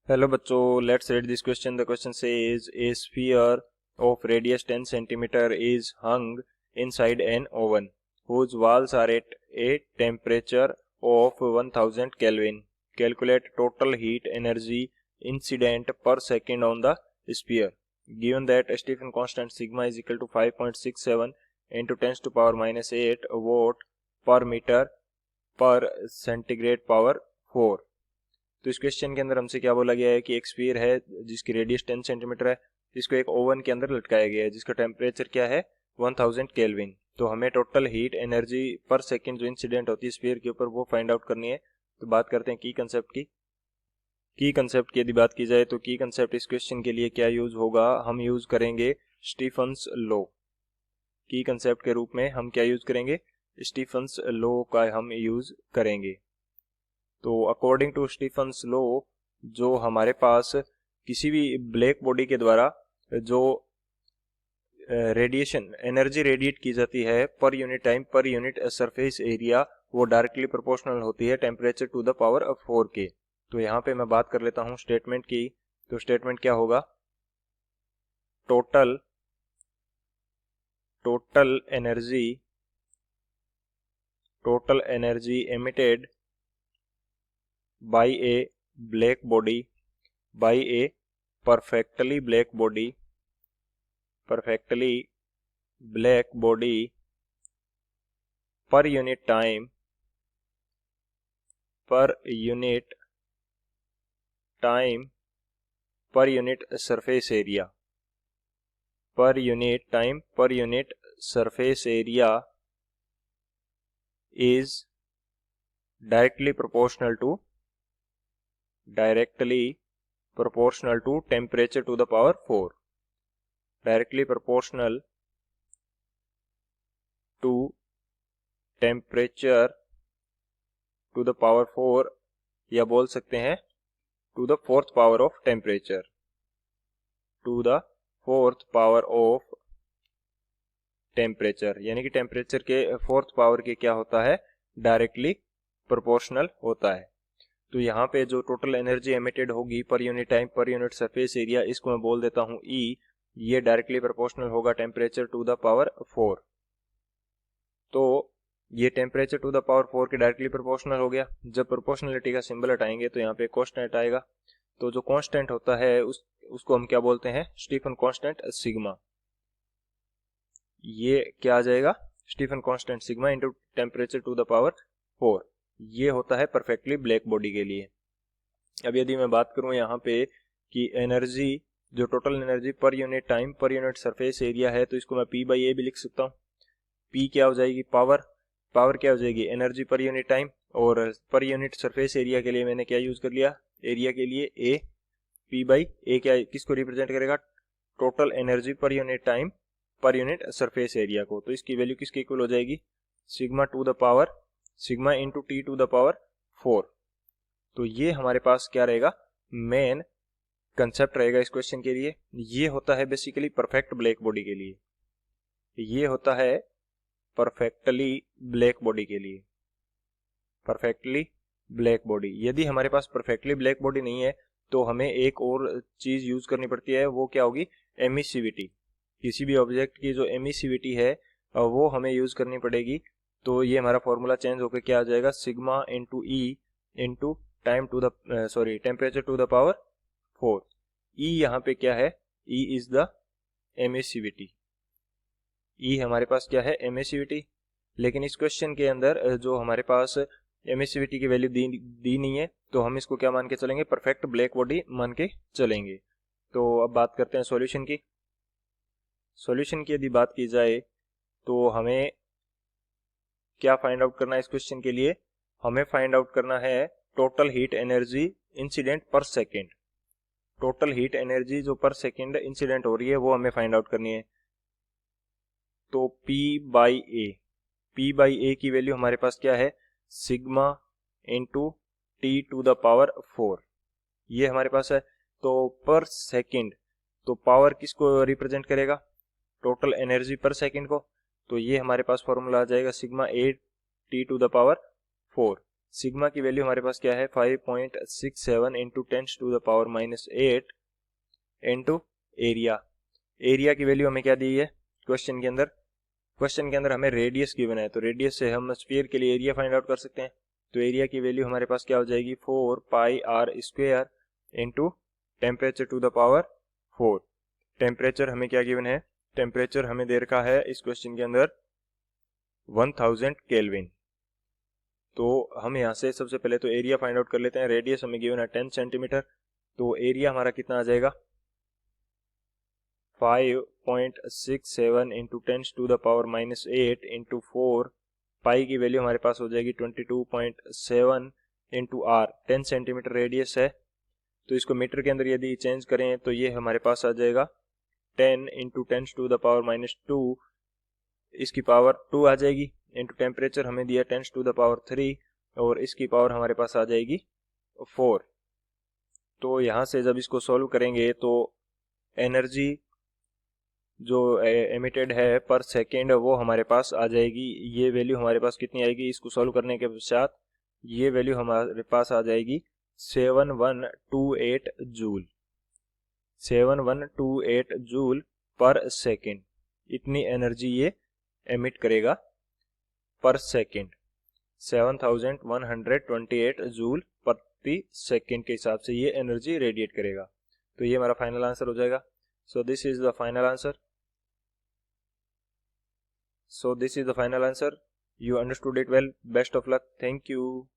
Hello बच्चों, let's read this question. The question says A sphere of radius 10 centimeter is hung inside an oven whose walls are at a temperature of 1000 Kelvin. Calculate total heat energy incident per second on the sphere. Given that Stephen constant sigma is equal to 5.67 into 10 to power minus 8 watt per meter per centigrade power 4. तो इस question के अंदर हमसे क्या बोला गया है कि एक स्फीयर है जिसकी रेडियस 10 सेंटीमीटर है, जिसको एक ओवन के अंदर लटकाया गया है, जिसका टेम्परेचर क्या है 1000 केल्विन. तो हमें टोटल हीट एनर्जी पर सेकंड जो इंसिडेंट होती है स्फीयर के ऊपर वो फाइंड आउट करनी है. तो बात करते हैं की कंसेप्ट की. की कंसेप्ट की यदि बात की जाए तो की कंसेप्ट इस क्वेश्चन के लिए क्या यूज होगा, हम यूज करेंगे स्टीफन्स लॉ. की कंसेप्ट के रूप में हम क्या यूज करेंगे, स्टीफन्स लॉ का हम यूज करेंगे. तो अकॉर्डिंग टू स्टीफन्स लॉ जो हमारे पास किसी भी ब्लैक बॉडी के द्वारा जो रेडिएशन एनर्जी रेडिएट की जाती है per unit time per unit surface area वो डायरेक्टली प्रोपोर्शनल होती है temperature to the power of 4 के. तो यहाँ पे मैं बात कर लेता हूँ स्टेटमेंट की. तो स्टेटमेंट क्या होगा, total energy emitted by a black body perfectly black body per unit time per unit surface area is directly proportional to temperature to the power 4. Directly proportional to temperature to the power 4 या बोल सकते हैं to the fourth power of temperature. यानी कि temperature के fourth power के क्या होता है, डायरेक्टली प्रोपोर्शनल होता है. तो यहाँ पे जो टोटल एनर्जी एमिटेड होगी पर unit time per unit surface area, इसको मैं बोल देता हूँ E. ये डायरेक्टली प्रोपोर्शनल होगा टेम्परेचर टू द पावर 4. तो ये टेम्परेचर टू द पावर 4 के डायरेक्टली प्रोपोर्शनल हो गया. जब प्रोपोर्शनलिटी का सिंबल हटाएंगे तो यहाँ पे कांस्टेंट आएगा. तो जो कांस्टेंट होता है उसको हम क्या बोलते हैं, स्टीफन कांस्टेंट सिग्मा. ये क्या आ जाएगा, Stefan constant sigma into temperature to the power 4. ये होता है परफेक्टली ब्लैक बॉडी के लिए. अब यदि मैं बात करूं यहाँ पे कि एनर्जी जो total energy per unit time per unit surface area है, तो इसको मैं P बाई ए भी लिख सकता हूँ. P क्या हो जाएगी, पावर क्या हो जाएगी, एनर्जी पर यूनिट टाइम, और पर यूनिट सरफेस एरिया के लिए मैंने क्या यूज कर लिया, एरिया के लिए A. P बाई ए क्या किसको रिप्रेजेंट करेगा, total energy per unit time per unit surface area को. तो इसकी वैल्यू किसके इक्वल हो जाएगी, sigma into T to the power 4. तो ये हमारे पास क्या रहेगा, मेन कंसेप्ट रहेगा इस क्वेश्चन के लिए. ये होता है बेसिकली परफेक्ट ब्लैक बॉडी के लिए. ये होता है परफेक्टली ब्लैक बॉडी के लिए, परफेक्टली ब्लैक बॉडी. यदि हमारे पास परफेक्टली ब्लैक बॉडी नहीं है तो हमें एक और चीज यूज करनी पड़ती है, वो क्या होगी, एमिसिविटी. किसी भी ऑब्जेक्ट की जो एमिसिविटी है वो हमें यूज करनी पड़ेगी. तो ये हमारा फॉर्मूला चेंज होकर क्या आ जाएगा, sigma into e into temperature to the power 4. E यहाँ पे क्या है, e is the emissivity. E हमारे पास क्या है, एमिसिविटी. लेकिन इस क्वेश्चन के अंदर जो हमारे पास एमिसिविटी की वैल्यू दी नहीं है, तो हम इसको क्या मान के चलेंगे, परफेक्ट ब्लैक बॉडी मान के चलेंगे. तो अब बात करते हैं सॉल्यूशन की. सॉल्यूशन की यदि बात की जाए तो हमें क्या फाइंड आउट करना है इस क्वेश्चन के लिए, हमें फाइंड आउट करना है टोटल हीट एनर्जी इंसिडेंट पर सेकेंड. टोटल हीट एनर्जी जो पर सेकेंड इंसिडेंट हो रही है वो हमें फाइंड आउट करनी है. तो P बाई ए की वैल्यू हमारे पास क्या है, sigma into T to the power 4. ये हमारे पास है. तो पर सेकेंड, तो पावर किसको रिप्रेजेंट करेगा, टोटल एनर्जी पर सेकेंड को. तो ये हमारे पास फॉर्मूला आ जाएगा sigma A T to the power 4. Sigma की वैल्यू हमारे पास क्या है 5.67 into 10 to the power -8 into area. Area की वैल्यू हमें क्या दी है क्वेश्चन के अंदर? क्वेश्चन के अंदर हमें रेडियस गिवन है, तो रेडियस से हम स्फीयर के लिए एरिया फाइंड आउट कर सकते हैं। तो एरिया की वैल्यू हमारे पास क्या हो जाएगी 4πr² into temperature to the power 4। Temperature हमें क्या गिवन है? टेम्परेचर हमें दे रखा है इस क्वेश्चन के अंदर 1000 केल्विन। तो हम यहाँ से सबसे पहले तो एरिया फाइंड आउट कर लेते हैं। रेडियस हमें गिवन है 10 सेंटीमीटर, तो एरिया हमारा कितना आ जाएगा 5.67 into 10 to the power -8 into 4। Pi की वैल्यू हमारे पास हो जाएगी 22.7 इंटू आर। 10 सेंटीमीटर रेडियस है, तो इसको मीटर के अंदर यदि चेंज करें तो ये हमारे पास आ जाएगा 10 इंटू 10 टू द पावर -2, इसकी पावर 2 आ जाएगी, इंटू टेम्परेचर हमें दिया 10 टू द पावर 3 और इसकी पावर हमारे पास आ जाएगी 4। तो यहाँ से जब इसको सॉल्व करेंगे तो एनर्जी जो एमिटेड है पर सेकेंड वो हमारे पास आ जाएगी। ये वैल्यू हमारे पास कितनी आएगी इसको सॉल्व करने के पश्चात? ये वैल्यू हमारे पास आ जाएगी 7128 जूल। 7128 जूल पर सेकेंड, इतनी एनर्जी ये एमिट करेगा पर सेकेंड। 7128 जूल प्रति सेकेंड के हिसाब से ये एनर्जी रेडिएट करेगा। तो ये हमारा फाइनल आंसर हो जाएगा। So this is the final answer. You understood it well. Best of luck. Thank you.